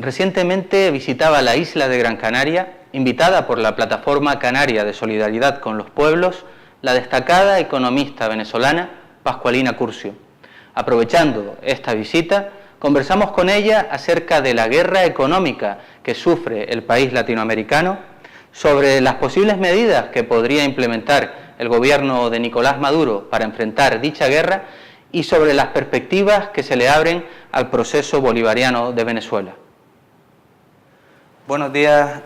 Recientemente visitaba la isla de Gran Canaria, invitada por la Plataforma Canaria de Solidaridad con los Pueblos, la destacada economista venezolana Pascualina Curcio. Aprovechando esta visita, conversamos con ella acerca de la guerra económica que sufre el país latinoamericano, sobre las posibles medidas que podría implementar el gobierno de Nicolás Maduro para enfrentar dicha guerra y sobre las perspectivas que se le abren al proceso bolivariano de Venezuela. Buenos días,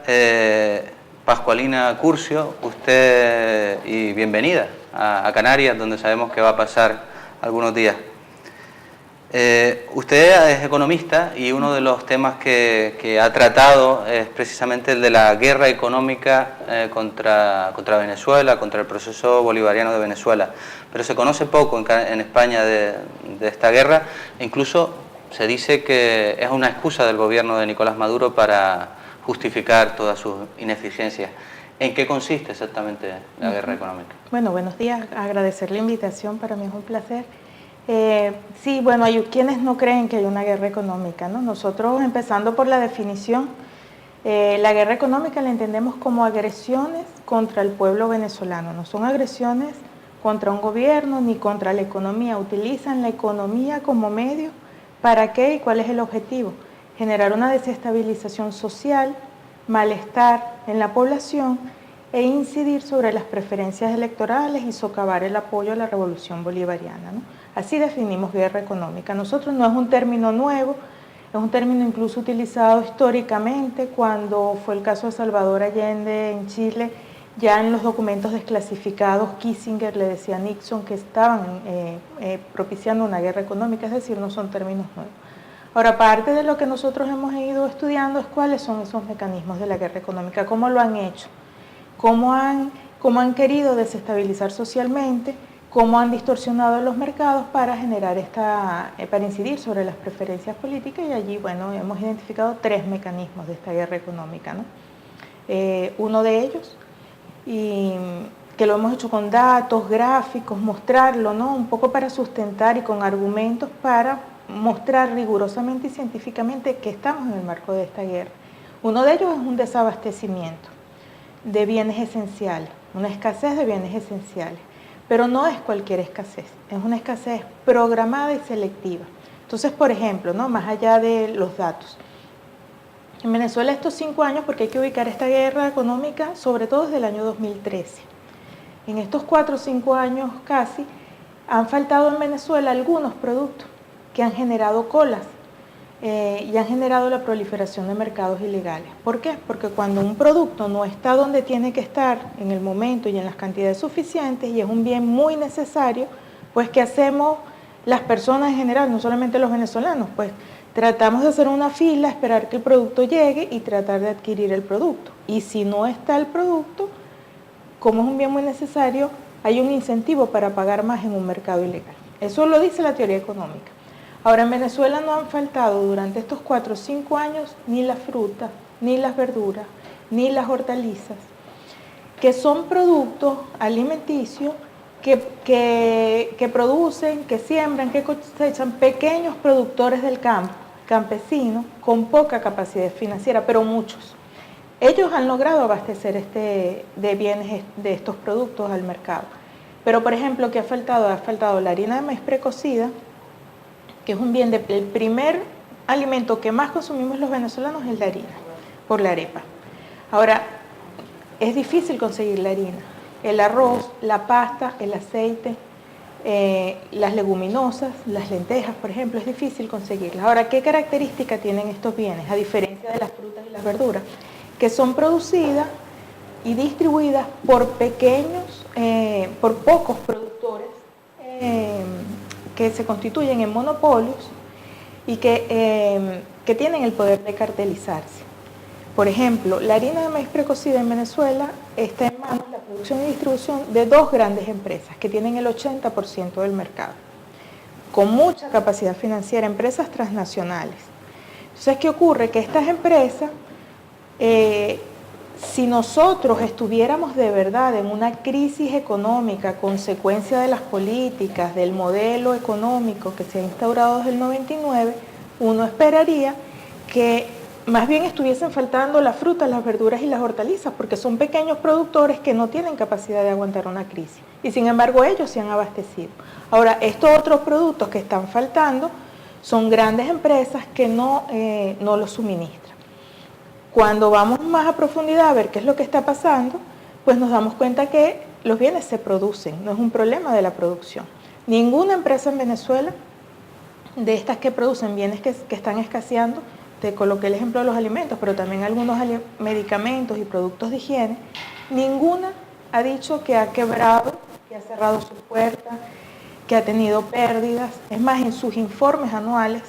Pascualina Curcio, usted y bienvenida a Canarias, donde sabemos que va a pasar algunos días. Usted es economista y uno de los temas que ha tratado es precisamente el de la guerra económica contra Venezuela, contra el proceso bolivariano de Venezuela. Pero se conoce poco en España de esta guerra e incluso se dice que es una excusa del gobierno de Nicolás Maduro para justificar todas sus ineficiencias. ¿En qué consiste exactamente la guerra económica? Bueno, buenos días. Agradecer la invitación, para mí es un placer. Sí, bueno, hay quienes no creen que hay una guerra económica, ¿no? Nosotros, empezando por la definición, la guerra económica la entendemos como agresiones contra el pueblo venezolano. No son agresiones contra un gobierno ni contra la economía. Utilizan la economía como medio. ¿Para qué y cuál es el objetivo? Generar una desestabilización social, malestar en la población e incidir sobre las preferencias electorales y socavar el apoyo a la revolución bolivariana, ¿no? Así definimos guerra económica. Nosotros no es un término nuevo, es un término incluso utilizado históricamente cuando fue el caso de Salvador Allende en Chile. Ya en los documentos desclasificados, Kissinger le decía a Nixon que estaban propiciando una guerra económica, es decir, no son términos nuevos. Ahora, parte de lo que nosotros hemos ido estudiando es cuáles son esos mecanismos de la guerra económica, cómo lo han hecho, cómo han querido desestabilizar socialmente, cómo han distorsionado los mercados para generar para incidir sobre las preferencias políticas, y allí, bueno, hemos identificado 3 mecanismos de esta guerra económica, ¿no? Uno de ellos, y que lo hemos hecho con datos, gráficos, mostrarlo, ¿no? Un poco para sustentar y con argumentos para mostrar rigurosamente y científicamente que estamos en el marco de esta guerra. Uno de ellos es un desabastecimiento de bienes esenciales, una escasez de bienes esenciales, pero no es cualquier escasez, es una escasez programada y selectiva. Entonces, por ejemplo, ¿no? Más allá de los datos, en Venezuela estos 5 años, porque hay que ubicar esta guerra económica sobre todo desde el año 2013, en estos 4 o 5 años casi, han faltado en Venezuela algunos productos que han generado colas y han generado la proliferación de mercados ilegales. ¿Por qué? Porque cuando un producto no está donde tiene que estar en el momento y en las cantidades suficientes y es un bien muy necesario, pues ¿qué hacemos las personas en general, no solamente los venezolanos? Pues tratamos de hacer una fila, esperar que el producto llegue y tratar de adquirir el producto. Y si no está el producto, como es un bien muy necesario, hay un incentivo para pagar más en un mercado ilegal. Eso lo dice la teoría económica. Ahora, en Venezuela no han faltado durante estos 4 o 5 años ni la fruta, ni las verduras, ni las hortalizas, que son productos alimenticios que producen, que siembran, que cosechan pequeños productores del campo, campesinos, con poca capacidad financiera, pero muchos. Ellos han logrado abastecer de bienes de estos productos al mercado. Pero, por ejemplo, ¿qué ha faltado? Ha faltado la harina de maíz precocida, que es un bien el primer alimento que más consumimos los venezolanos es la harina, por la arepa. Ahora, es difícil conseguir la harina. El arroz, la pasta, el aceite, las leguminosas, las lentejas, por ejemplo, es difícil conseguirlas. Ahora, ¿qué característica tienen estos bienes, a diferencia de las frutas y las verduras? Que son producidas y distribuidas por por pocos productores que se constituyen en monopolios y que tienen el poder de cartelizarse. Por ejemplo, la harina de maíz precocida en Venezuela está en manos de la producción y distribución de 2 grandes empresas que tienen el 80% del mercado, con mucha capacidad financiera, empresas transnacionales. Entonces, ¿qué ocurre? Que estas empresas, si nosotros estuviéramos de verdad en una crisis económica, consecuencia de las políticas, del modelo económico que se ha instaurado desde el 99, uno esperaría que más bien estuviesen faltando las frutas, las verduras y las hortalizas, porque son pequeños productores que no tienen capacidad de aguantar una crisis. Y sin embargo ellos se han abastecido. Ahora, estos otros productos que están faltando son grandes empresas que no los suministran. Cuando vamos más a profundidad a ver qué es lo que está pasando, pues nos damos cuenta que los bienes se producen, no es un problema de la producción. Ninguna empresa en Venezuela, de estas que producen bienes que están escaseando, te coloqué el ejemplo de los alimentos, pero también algunos medicamentos y productos de higiene, ninguna ha dicho que ha quebrado, que ha cerrado sus puertas, que ha tenido pérdidas. Es más, en sus informes anuales,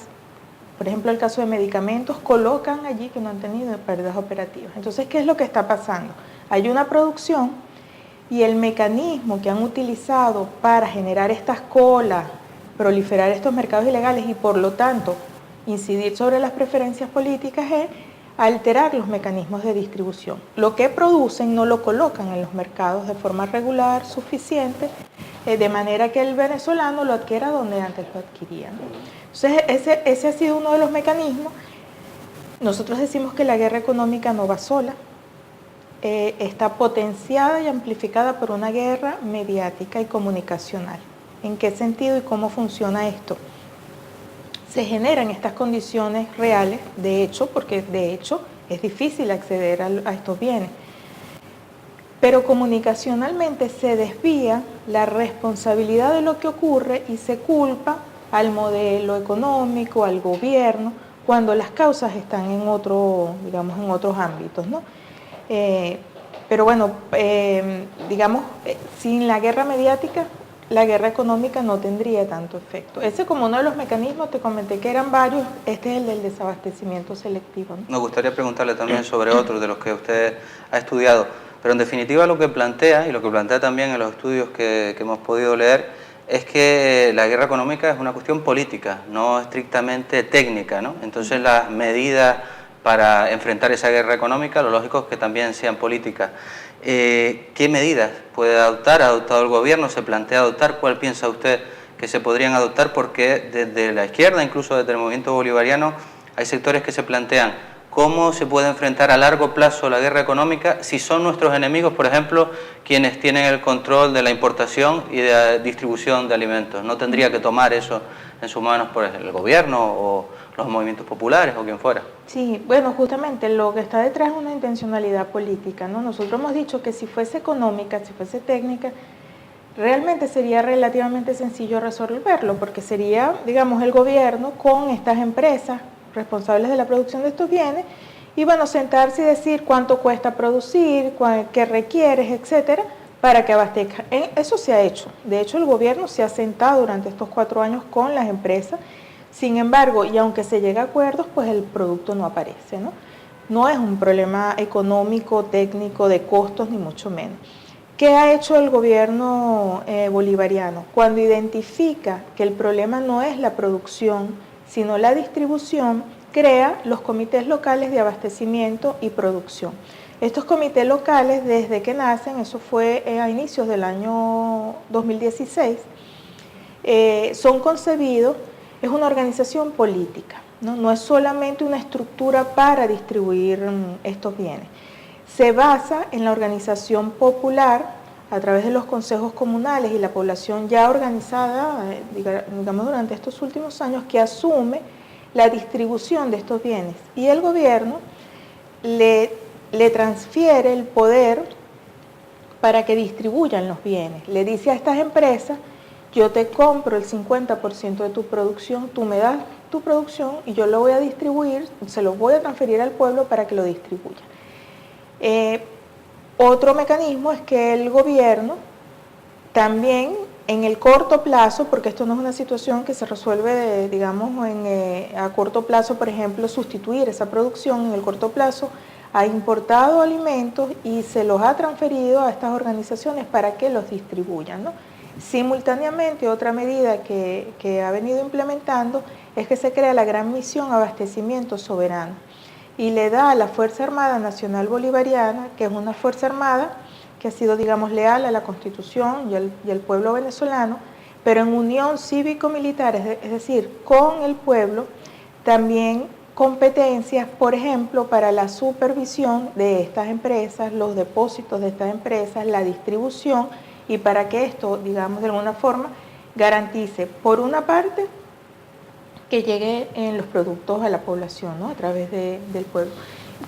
por ejemplo, el caso de medicamentos, colocan allí que no han tenido pérdidas operativas. Entonces, ¿qué es lo que está pasando? Hay una producción y el mecanismo que han utilizado para generar estas colas, proliferar estos mercados ilegales y por lo tanto incidir sobre las preferencias políticas es alterar los mecanismos de distribución. Lo que producen no lo colocan en los mercados de forma regular, suficiente, de manera que el venezolano lo adquiera donde antes lo adquiría, ¿no? Entonces, ese ha sido uno de los mecanismos. Nosotros decimos que la guerra económica no va sola, está potenciada y amplificada por una guerra mediática y comunicacional. ¿En qué sentido y cómo funciona esto? Se generan estas condiciones reales, de hecho, porque de hecho es difícil acceder a estos bienes, pero comunicacionalmente se desvía la responsabilidad de lo que ocurre y se culpa al modelo económico, al gobierno, cuando las causas están en otros ámbitos, ¿no? Pero bueno, sin la guerra mediática, la guerra económica no tendría tanto efecto. Ese como uno de los mecanismos, te comenté que eran varios, este es el del desabastecimiento selectivo, ¿no? Me gustaría preguntarle también sobre otros de los que usted ha estudiado, pero en definitiva lo que plantea, y lo que plantea también en los estudios que hemos podido leer, es que la guerra económica es una cuestión política, no estrictamente técnica, ¿no? Entonces las medidas para enfrentar esa guerra económica, lo lógico es que también sean políticas. ¿Qué medidas puede adoptar? ¿Ha adoptado el gobierno? ¿Se plantea adoptar? ¿Cuál piensa usted que se podrían adoptar? Porque desde la izquierda, incluso desde el movimiento bolivariano, hay sectores que se plantean cómo se puede enfrentar a largo plazo la guerra económica si son nuestros enemigos, por ejemplo, quienes tienen el control de la importación y de la distribución de alimentos. ¿No tendría que tomar eso en sus manos por el gobierno o los movimientos populares o quien fuera? Sí, bueno, justamente lo que está detrás es una intencionalidad política, ¿no? Nosotros hemos dicho que si fuese económica, si fuese técnica, realmente sería relativamente sencillo resolverlo, porque sería, digamos, el gobierno con estas empresas responsables de la producción de estos bienes, y bueno, sentarse y decir cuánto cuesta producir, qué requieres, etcétera, para que abastezca. Eso se ha hecho. De hecho, el gobierno se ha sentado durante estos 4 años con las empresas. Sin embargo, y aunque se llegue a acuerdos, pues el producto no aparece, ¿no? No es un problema económico, técnico, de costos, ni mucho menos. ¿Qué ha hecho el gobierno bolivariano? Cuando identifica que el problema no es la producción, sino la distribución, crea los comités locales de abastecimiento y producción. Estos comités locales, desde que nacen, eso fue a inicios del año 2016, son concebidos, es una organización política, ¿no? No es solamente una estructura para distribuir estos bienes. Se basa en la organización popular a través de los consejos comunales y la población ya organizada, digamos, durante estos últimos años, que asume la distribución de estos bienes. Y el gobierno le transfiere el poder para que distribuyan los bienes. Le dice a estas empresas, yo te compro el 50% de tu producción, tú me das tu producción y yo lo voy a distribuir, se lo voy a transferir al pueblo para que lo distribuya. Otro mecanismo es que el gobierno también en el corto plazo, porque esto no es una situación que se resuelve, a corto plazo, por ejemplo, sustituir esa producción, en el corto plazo ha importado alimentos y se los ha transferido a estas organizaciones para que los distribuyan, ¿no? Simultáneamente, otra medida que ha venido implementando es que se crea la gran misión Abastecimiento Soberano y le da a la Fuerza Armada Nacional Bolivariana, que es una fuerza armada que ha sido, leal a la Constitución y al pueblo venezolano, pero en unión cívico-militar, es decir, con el pueblo, también competencias, por ejemplo, para la supervisión de estas empresas, los depósitos de estas empresas, la distribución, y para que esto, digamos, de alguna forma, garantice, por una parte, que llegue en los productos a la población, ¿no? A través del pueblo,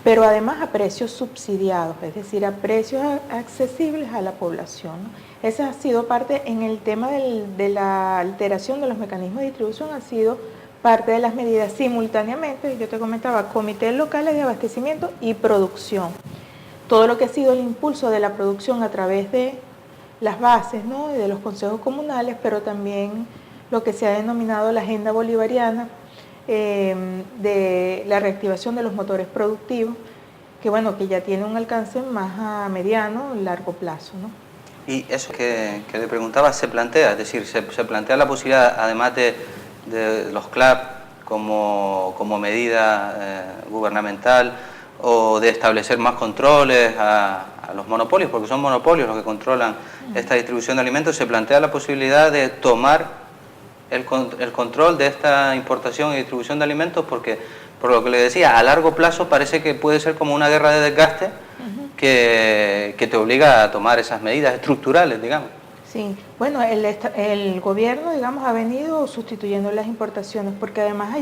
pero además a precios subsidiados, es decir, a precios accesibles a la población, ¿no? Esa ha sido parte, en el tema de la alteración de los mecanismos de distribución, ha sido parte de las medidas simultáneamente. Yo te comentaba, comités locales de abastecimiento y producción. Todo lo que ha sido el impulso de la producción a través de las bases, ¿no? De los consejos comunales, pero también lo que se ha denominado la agenda bolivariana de la reactivación de los motores productivos, que bueno, que ya tiene un alcance más a mediano y largo plazo, ¿no? Y eso que le preguntaba se plantea, es decir, se plantea la posibilidad, además de los CLAP como medida gubernamental, o de establecer más controles a los monopolios, porque son monopolios los que controlan esta distribución de alimentos. Se plantea la posibilidad de tomar el control de esta importación y distribución de alimentos, porque, por lo que le decía, a largo plazo parece que puede ser como una guerra de desgaste que te obliga a tomar esas medidas estructurales, digamos. Sí, bueno, el gobierno, digamos, ha venido sustituyendo las importaciones, porque además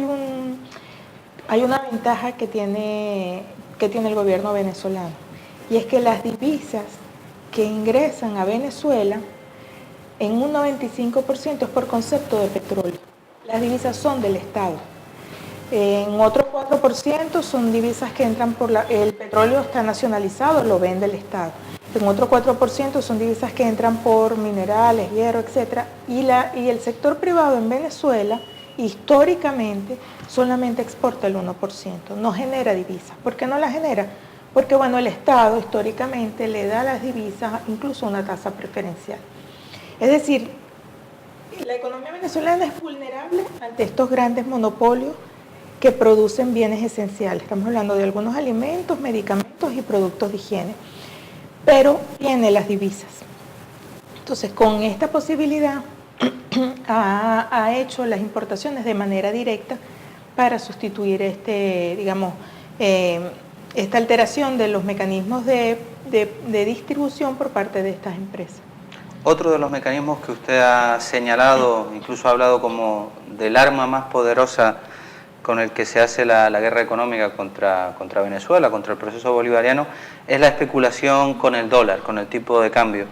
hay una ventaja que tiene el gobierno venezolano, y es que las divisas que ingresan a Venezuela, en un 95% es por concepto de petróleo. Las divisas son del Estado. En otro 4% son divisas que entran por el petróleo está nacionalizado, lo vende el Estado. En otro 4% son divisas que entran por minerales, hierro, etc. Y el sector privado en Venezuela, históricamente, solamente exporta el 1%, no genera divisas. ¿Por qué no la genera? Porque, bueno, el Estado históricamente le da a las divisas incluso una tasa preferencial. Es decir, la economía venezolana es vulnerable ante estos grandes monopolios que producen bienes esenciales. Estamos hablando de algunos alimentos, medicamentos y productos de higiene, pero tiene las divisas. Entonces, con esta posibilidad ha hecho las importaciones de manera directa para sustituir esta alteración de los mecanismos de distribución por parte de estas empresas. Otro de los mecanismos que usted ha señalado, incluso ha hablado como del arma más poderosa con el que se hace la guerra económica contra Venezuela, contra el proceso bolivariano, es la especulación con el dólar, con el tipo de cambio.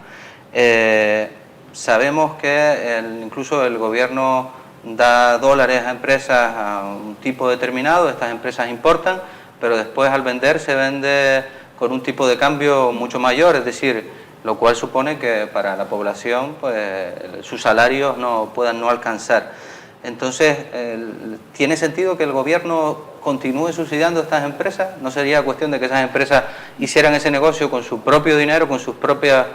Sabemos que incluso el gobierno da dólares a empresas a un tipo determinado, estas empresas importan, pero después al vender se vende con un tipo de cambio mucho mayor, es decir, lo cual supone que para la población pues, sus salarios puedan no alcanzar. Entonces, ¿tiene sentido que el gobierno continúe subsidiando a estas empresas? ¿No sería cuestión de que esas empresas hicieran ese negocio con su propio dinero, con sus propios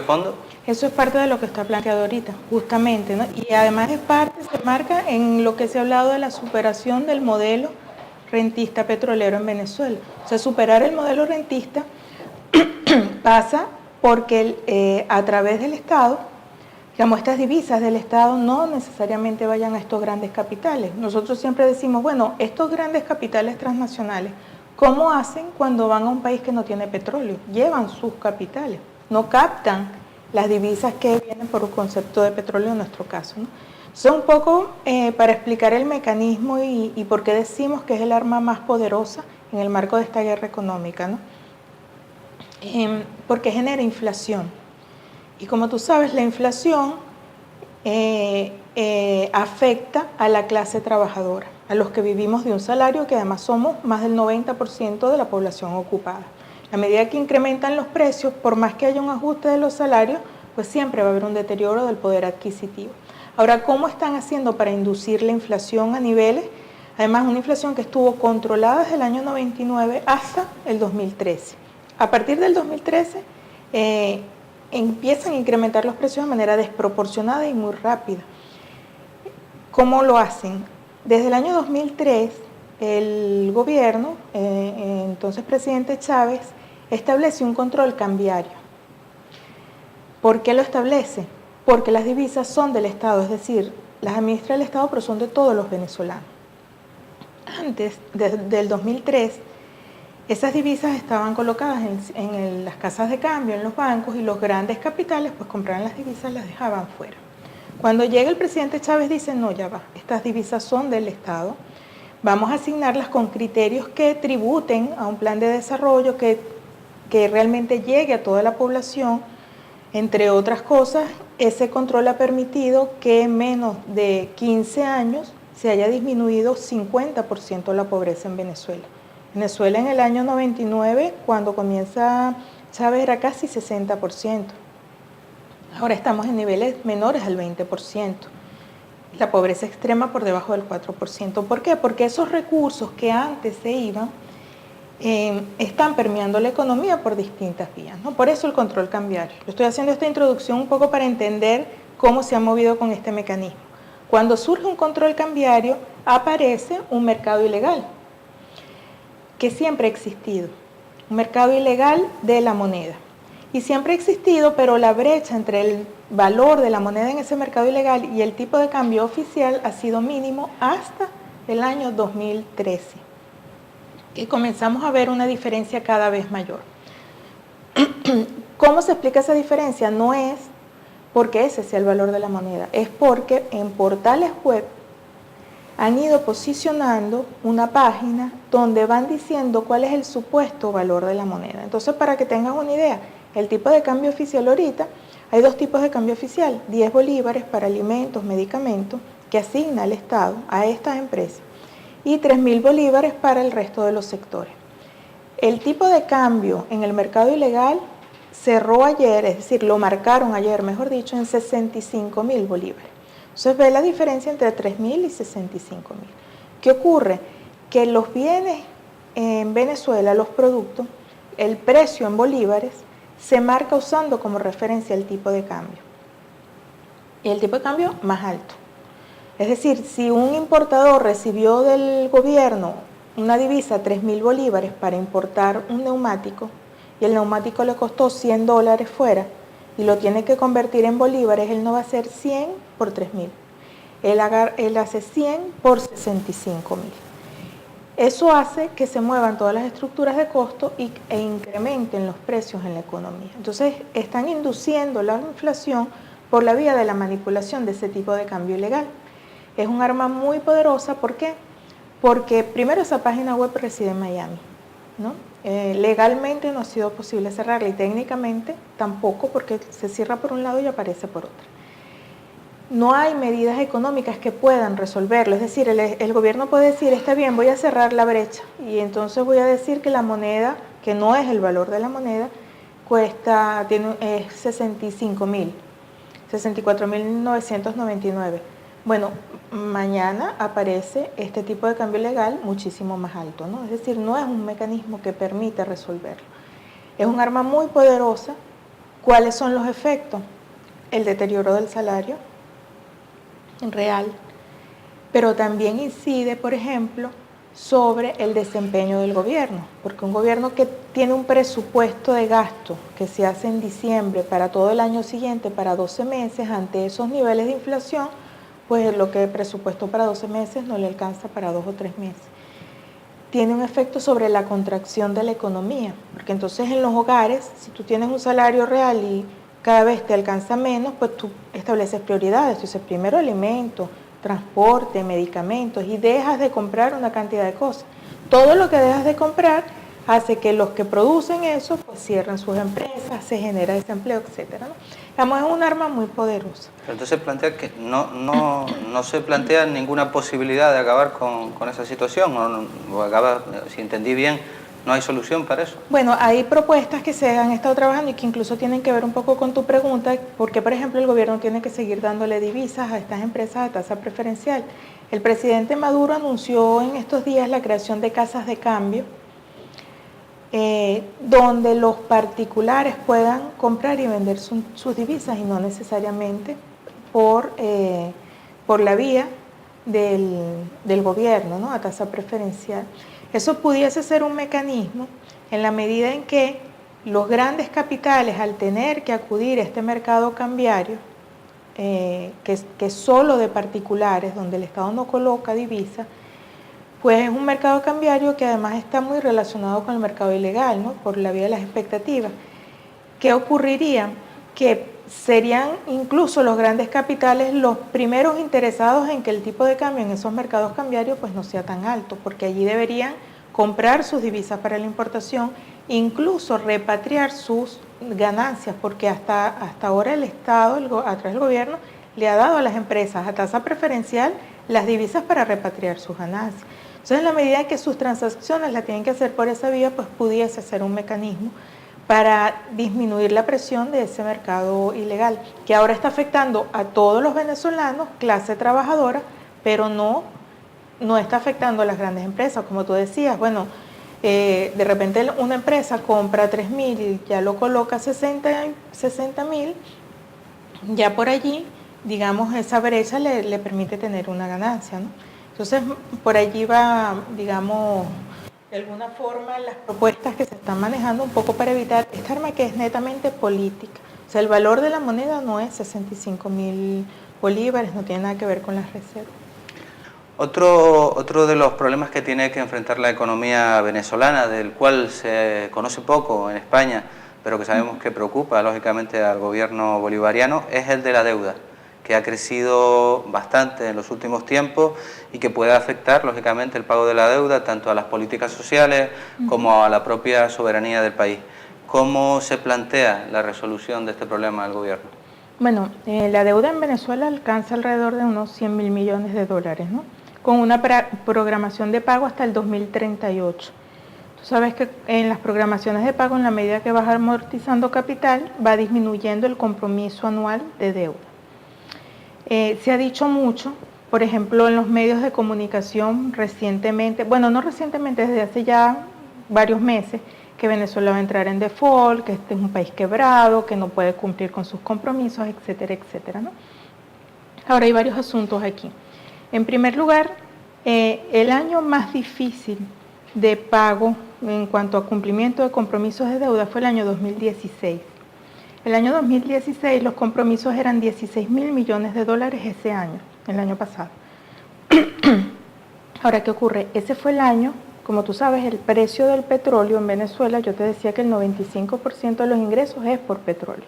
fondos? Eso es parte de lo que está planteado ahorita, justamente, ¿no? Y además se marca en lo que se ha hablado de la superación del modelo rentista petrolero en Venezuela. O sea, superar el modelo rentista pasa porque a través del Estado, digamos, estas divisas del Estado no necesariamente vayan a estos grandes capitales. Nosotros siempre decimos, bueno, estos grandes capitales transnacionales, ¿cómo hacen cuando van a un país que no tiene petróleo? Llevan sus capitales, no captan las divisas que vienen por un concepto de petróleo en nuestro caso, ¿no? Son un poco para explicar el mecanismo y por qué decimos que es el arma más poderosa en el marco de esta guerra económica, ¿no? Porque genera inflación. Y como tú sabes, la inflación afecta a la clase trabajadora, a los que vivimos de un salario, que además somos más del 90% de la población ocupada. A medida que incrementan los precios, por más que haya un ajuste de los salarios, pues siempre va a haber un deterioro del poder adquisitivo. Ahora, ¿cómo están haciendo para inducir la inflación a niveles? Además, una inflación que estuvo controlada desde el año 99 hasta el 2013. A partir del 2013 empiezan a incrementar los precios de manera desproporcionada y muy rápida. ¿Cómo lo hacen? Desde el año 2003, el gobierno, entonces presidente Chávez, establece un control cambiario. ¿Por qué lo establece? Porque las divisas son del Estado, es decir, las administra el Estado, pero son de todos los venezolanos. antes del 2003, esas divisas estaban colocadas en las casas de cambio, en los bancos, y los grandes capitales pues compraban las divisas y las dejaban fuera. Cuando llega el presidente Chávez dice, no, ya va, estas divisas son del Estado, vamos a asignarlas con criterios que tributen a un plan de desarrollo que realmente llegue a toda la población. Entre otras cosas, ese control ha permitido que en menos de 15 años se haya disminuido 50% la pobreza en Venezuela. Venezuela en el año 99, cuando comienza Chávez, era casi 60%. Ahora estamos en niveles menores al 20%. La pobreza extrema por debajo del 4%. ¿Por qué? Porque esos recursos que antes se iban están permeando la economía por distintas vías, ¿no? Por eso el control cambiario. Yo estoy haciendo esta introducción un poco para entender cómo se ha movido con este mecanismo. Cuando surge un control cambiario, aparece un mercado ilegal, que siempre ha existido, un mercado ilegal de la moneda. Y siempre ha existido, pero la brecha entre el valor de la moneda en ese mercado ilegal y el tipo de cambio oficial ha sido mínimo hasta el año 2013. Y comenzamos a ver una diferencia cada vez mayor. ¿Cómo se explica esa diferencia? No es porque ese sea el valor de la moneda, es porque en portales web han ido posicionando una página donde van diciendo cuál es el supuesto valor de la moneda. Entonces, para que tengas una idea, el tipo de cambio oficial ahorita, hay dos tipos de cambio oficial, 10 bolívares para alimentos, medicamentos, que asigna el Estado a estas empresas, y 3.000 bolívares para el resto de los sectores. El tipo de cambio en el mercado ilegal cerró ayer, es decir, lo marcaron ayer, mejor dicho, en 65.000 bolívares. Entonces ve la diferencia entre 3.000 y 65.000. ¿Qué ocurre? Que los bienes en Venezuela, los productos, el precio en bolívares se marca usando como referencia el tipo de cambio. Y el tipo de cambio más alto. Es decir, si un importador recibió del gobierno una divisa, 3.000 bolívares, para importar un neumático, y el neumático le costó $100 fuera, y lo tiene que convertir en bolívares, él no va a hacer 100 por 3.000. Él hace 100 por 65.000. Eso hace que se muevan todas las estructuras de costo e incrementen los precios en la economía. Entonces, están induciendo la inflación por la vía de la manipulación de ese tipo de cambio ilegal. Es un arma muy poderosa, ¿por qué? Porque primero esa página web reside en Miami, ¿no? Legalmente no ha sido posible cerrarla y técnicamente tampoco, porque se cierra por un lado y aparece por otro. No hay medidas económicas que puedan resolverlo, es decir, el gobierno puede decir, está bien, voy a cerrar la brecha y entonces voy a decir que la moneda, que no es el valor de la moneda, es 65.000, 64.999. Bueno, mañana aparece este tipo de cambio legal muchísimo más alto, ¿no? Es decir, no es un mecanismo que permite resolverlo. Es un arma muy poderosa. ¿Cuáles son los efectos? El deterioro del salario real, pero también incide, por ejemplo, sobre el desempeño del gobierno, porque un gobierno que tiene un presupuesto de gasto que se hace en diciembre para todo el año siguiente, para 12 meses, ante esos niveles de inflación, pues lo que presupuestó para 12 meses no le alcanza para 2 o 3 meses. Tiene un efecto sobre la contracción de la economía, porque entonces en los hogares, si tú tienes un salario real y cada vez te alcanza menos, pues tú estableces prioridades. Tú dices, primero alimentos, transporte, medicamentos, y dejas de comprar una cantidad de cosas. Todo lo que dejas de comprar hace que los que producen eso pues cierren sus empresas, se genera desempleo, etcétera, ¿no? Digamos, es un arma muy poderosa. Pero entonces plantea que no se plantea ninguna posibilidad de acabar con esa situación, o acabar, si entendí bien, ¿no hay solución para eso? Bueno, hay propuestas que se han estado trabajando y que incluso tienen que ver un poco con tu pregunta, porque por ejemplo el gobierno tiene que seguir dándole divisas a estas empresas a tasa preferencial. El presidente Maduro anunció en estos días la creación de casas de cambio, donde los particulares puedan comprar y vender sus divisas y no necesariamente por la vía del gobierno, ¿no? A tasa preferencial. Eso pudiese ser un mecanismo en la medida en que los grandes capitales, al tener que acudir a este mercado cambiario, que es solo de particulares, donde el Estado no coloca divisas, pues es un mercado cambiario que además está muy relacionado con el mercado ilegal, ¿no? Por la vía de las expectativas. ¿Qué ocurriría? Que serían incluso los grandes capitales los primeros interesados en que el tipo de cambio en esos mercados cambiarios pues no sea tan alto, porque allí deberían comprar sus divisas para la importación, incluso repatriar sus ganancias, porque hasta ahora el Estado, a través del gobierno, le ha dado a las empresas a tasa preferencial las divisas para repatriar sus ganancias. Entonces, en la medida en que sus transacciones las tienen que hacer por esa vía, pues pudiese ser un mecanismo para disminuir la presión de ese mercado ilegal, que ahora está afectando a todos los venezolanos, clase trabajadora, pero no está afectando a las grandes empresas, como tú decías. Bueno, de repente una empresa compra 3.000 y ya lo coloca 60.000, ya por allí, digamos, esa brecha le permite tener una ganancia, ¿no? Entonces, por allí va, digamos, de alguna forma las propuestas que se están manejando un poco para evitar esta arma que es netamente política. O sea, el valor de la moneda no es 65.000 bolívares, no tiene nada que ver con las reservas. Otro de los problemas que tiene que enfrentar la economía venezolana, del cual se conoce poco en España, pero que sabemos que preocupa lógicamente al gobierno bolivariano, es el de la deuda, que ha crecido bastante en los últimos tiempos y que puede afectar lógicamente el pago de la deuda tanto a las políticas sociales como a la propia soberanía del país. ¿Cómo se plantea la resolución de este problema del gobierno? Bueno, la deuda en Venezuela alcanza alrededor de unos 100.000 millones de dólares, ¿no? Con una programación de pago hasta el 2038. Tú sabes que en las programaciones de pago, en la medida que vas amortizando capital, va disminuyendo el compromiso anual de deuda. Se ha dicho mucho, por ejemplo, en los medios de comunicación recientemente, bueno, no recientemente, desde hace ya varios meses, que Venezuela va a entrar en default, que este es un país quebrado, que no puede cumplir con sus compromisos, etcétera, etcétera, ¿no? Ahora hay varios asuntos aquí. En primer lugar, el año más difícil de pago en cuanto a cumplimiento de compromisos de deuda fue el año 2016. El año 2016 los compromisos eran 16.000 millones de dólares ese año, el año pasado. Ahora, ¿qué ocurre? Ese fue el año, como tú sabes, el precio del petróleo en Venezuela, yo te decía que el 95% de los ingresos es por petróleo.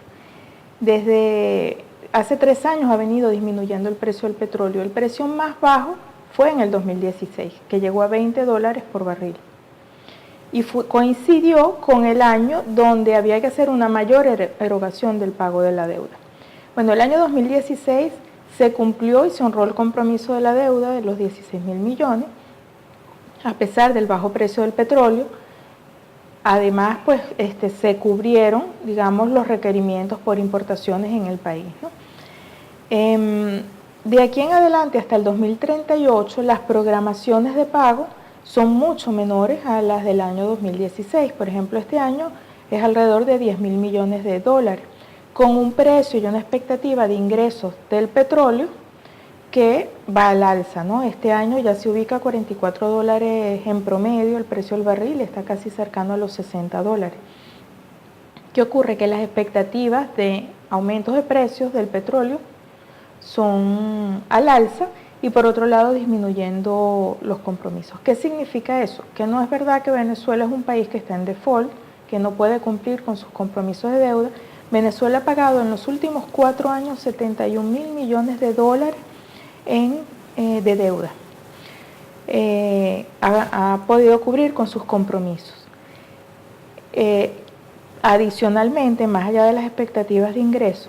Desde hace 3 años ha venido disminuyendo el precio del petróleo. El precio más bajo fue en el 2016, que llegó a $20 por barril. Y coincidió con el año donde había que hacer una mayor erogación del pago de la deuda. Bueno, el año 2016 se cumplió y se honró el compromiso de la deuda de los 16.000 millones, a pesar del bajo precio del petróleo. Además, pues se cubrieron, digamos, los requerimientos por importaciones en el país, ¿no? De aquí en adelante hasta el 2038, las programaciones de pago son mucho menores a las del año 2016. Por ejemplo, este año es alrededor de 10.000 millones de dólares, con un precio y una expectativa de ingresos del petróleo que va al alza, ¿no? Este año ya se ubica a $44 en promedio, el precio del barril está casi cercano a los $60. ¿Qué ocurre? Que las expectativas de aumentos de precios del petróleo son al alza y por otro lado disminuyendo los compromisos. ¿Qué significa eso? Que no es verdad que Venezuela es un país que está en default, que no puede cumplir con sus compromisos de deuda. Venezuela ha pagado en los últimos 4 años 71.000 millones de dólares de deuda. Ha podido cubrir con sus compromisos. Adicionalmente, más allá de las expectativas de ingreso,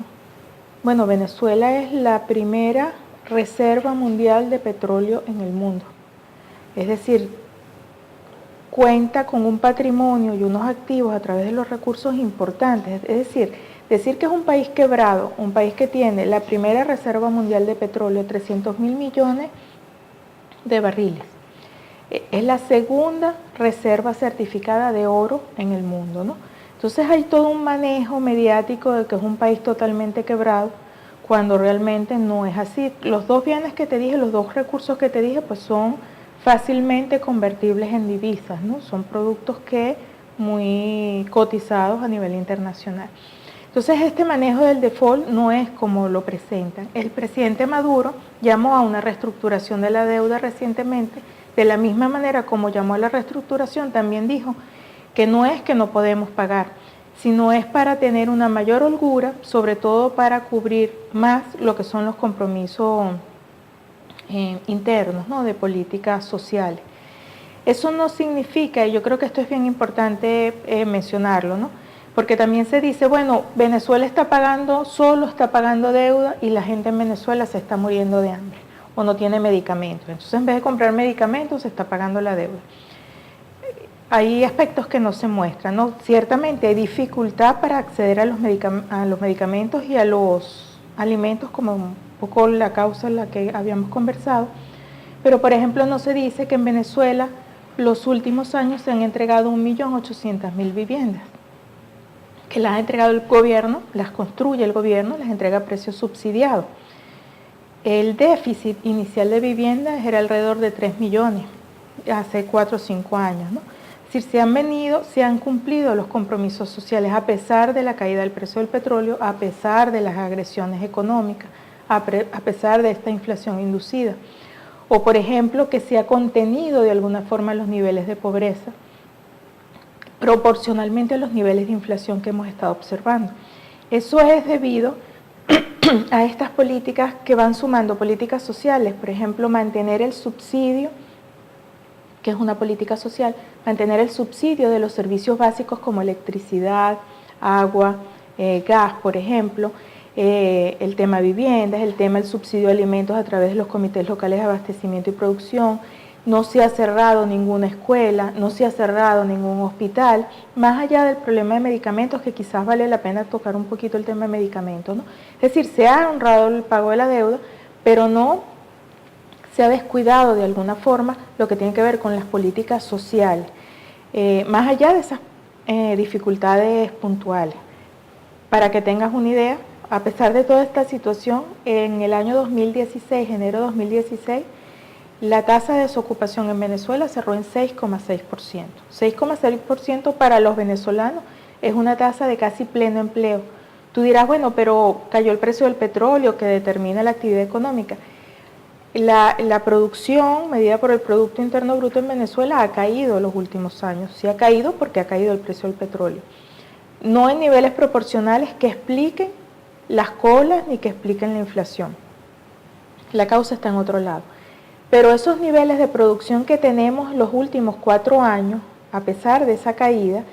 bueno, Venezuela es la primera reserva mundial de petróleo en el mundo. Es decir, cuenta con un patrimonio y unos activos a través de los recursos importantes. Es decir que es un país quebrado, un país que tiene la primera reserva mundial de petróleo, 300.000 millones de barriles. Es la segunda reserva certificada de oro en el mundo, ¿no? Entonces hay todo un manejo mediático de que es un país totalmente quebrado, cuando realmente no es así. Los dos bienes que te dije, los dos recursos que te dije, pues son fácilmente convertibles en divisas, ¿no? Son productos que muy cotizados a nivel internacional. Entonces este manejo del default no es como lo presentan. El presidente Maduro llamó a una reestructuración de la deuda recientemente De la misma manera como llamó a la reestructuración, también dijo que no es que no podemos pagar, sino es para tener una mayor holgura, sobre todo para cubrir más lo que son los compromisos internos, ¿no?, de políticas sociales. Eso no significa, y yo creo que esto es bien importante mencionarlo, ¿no?, porque también se dice, bueno, Venezuela está pagando, solo está pagando deuda y la gente en Venezuela se está muriendo de hambre o no tiene medicamentos. Entonces, en vez de comprar medicamentos, se está pagando la deuda. Hay aspectos que no se muestran, ¿no? Ciertamente hay dificultad para acceder a los medicamentos y a los alimentos, como un poco la causa en la que habíamos conversado, pero por ejemplo no se dice que en Venezuela los últimos años se han entregado 1.800.000 viviendas, que las ha entregado el gobierno, las construye el gobierno, las entrega a precio subsidiado. El déficit inicial de viviendas era alrededor de 3 millones, hace 4 o 5 años, ¿no? Es decir, se han cumplido los compromisos sociales a pesar de la caída del precio del petróleo, a pesar de las agresiones económicas, a pesar de esta inflación inducida. O, por ejemplo, que se ha contenido de alguna forma los niveles de pobreza proporcionalmente a los niveles de inflación que hemos estado observando. Eso es debido a estas políticas que van sumando políticas sociales, por ejemplo, mantener el subsidio, que es una política social, mantener el subsidio de los servicios básicos como electricidad, agua, gas, por ejemplo, el tema viviendas, el tema del subsidio de alimentos a través de los comités locales de abastecimiento y producción. No se ha cerrado ninguna escuela, no se ha cerrado ningún hospital, más allá del problema de medicamentos, que quizás vale la pena tocar un poquito el tema de medicamentos, ¿no? Es decir, se ha honrado el pago de la deuda, pero no se ha descuidado de alguna forma lo que tiene que ver con las políticas sociales, más allá de esas dificultades puntuales. Para que tengas una idea, a pesar de toda esta situación, en el año 2016, enero de 2016, la tasa de desocupación en Venezuela cerró en 6,6%. 6,6% para los venezolanos es una tasa de casi pleno empleo. Tú dirás, bueno, pero cayó el precio del petróleo que determina la actividad económica. La producción medida por el Producto Interno Bruto en Venezuela ha caído en los últimos años. Sí ha caído porque ha caído el precio del petróleo. No en niveles proporcionales que expliquen las colas ni que expliquen la inflación. La causa está en otro lado. Pero esos niveles de producción que tenemos los últimos 4 años, a pesar de esa caída,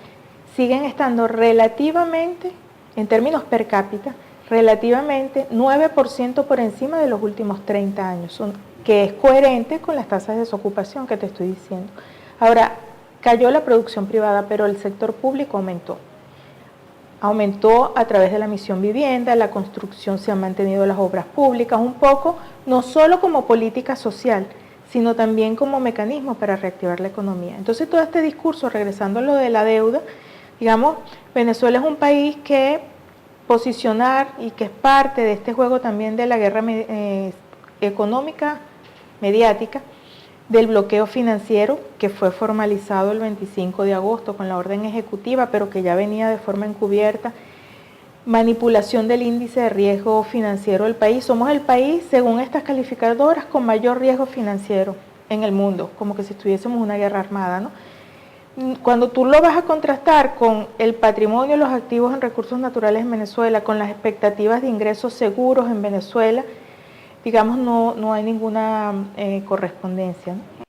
siguen estando relativamente, en términos per cápita, relativamente 9% por encima de los últimos 30 años, que es coherente con las tasas de desocupación que te estoy diciendo. Ahora, cayó la producción privada, pero el sector público aumentó. Aumentó a través de la misión vivienda, la construcción, se han mantenido las obras públicas, un poco, no solo como política social, sino también como mecanismo para reactivar la economía. Entonces todo este discurso, regresando a lo de la deuda, digamos, Venezuela es un país que posicionar y que es parte de este juego también de la guerra económica, mediática, del bloqueo financiero que fue formalizado el 25 de agosto con la orden ejecutiva, pero que ya venía de forma encubierta, manipulación del índice de riesgo financiero del país. Somos el país, según estas calificadoras, con mayor riesgo financiero en el mundo, como que si estuviésemos en una guerra armada, ¿no? Cuando tú lo vas a contrastar con el patrimonio y los activos en recursos naturales en Venezuela, con las expectativas de ingresos seguros en Venezuela, digamos, no hay ninguna correspondencia, ¿no?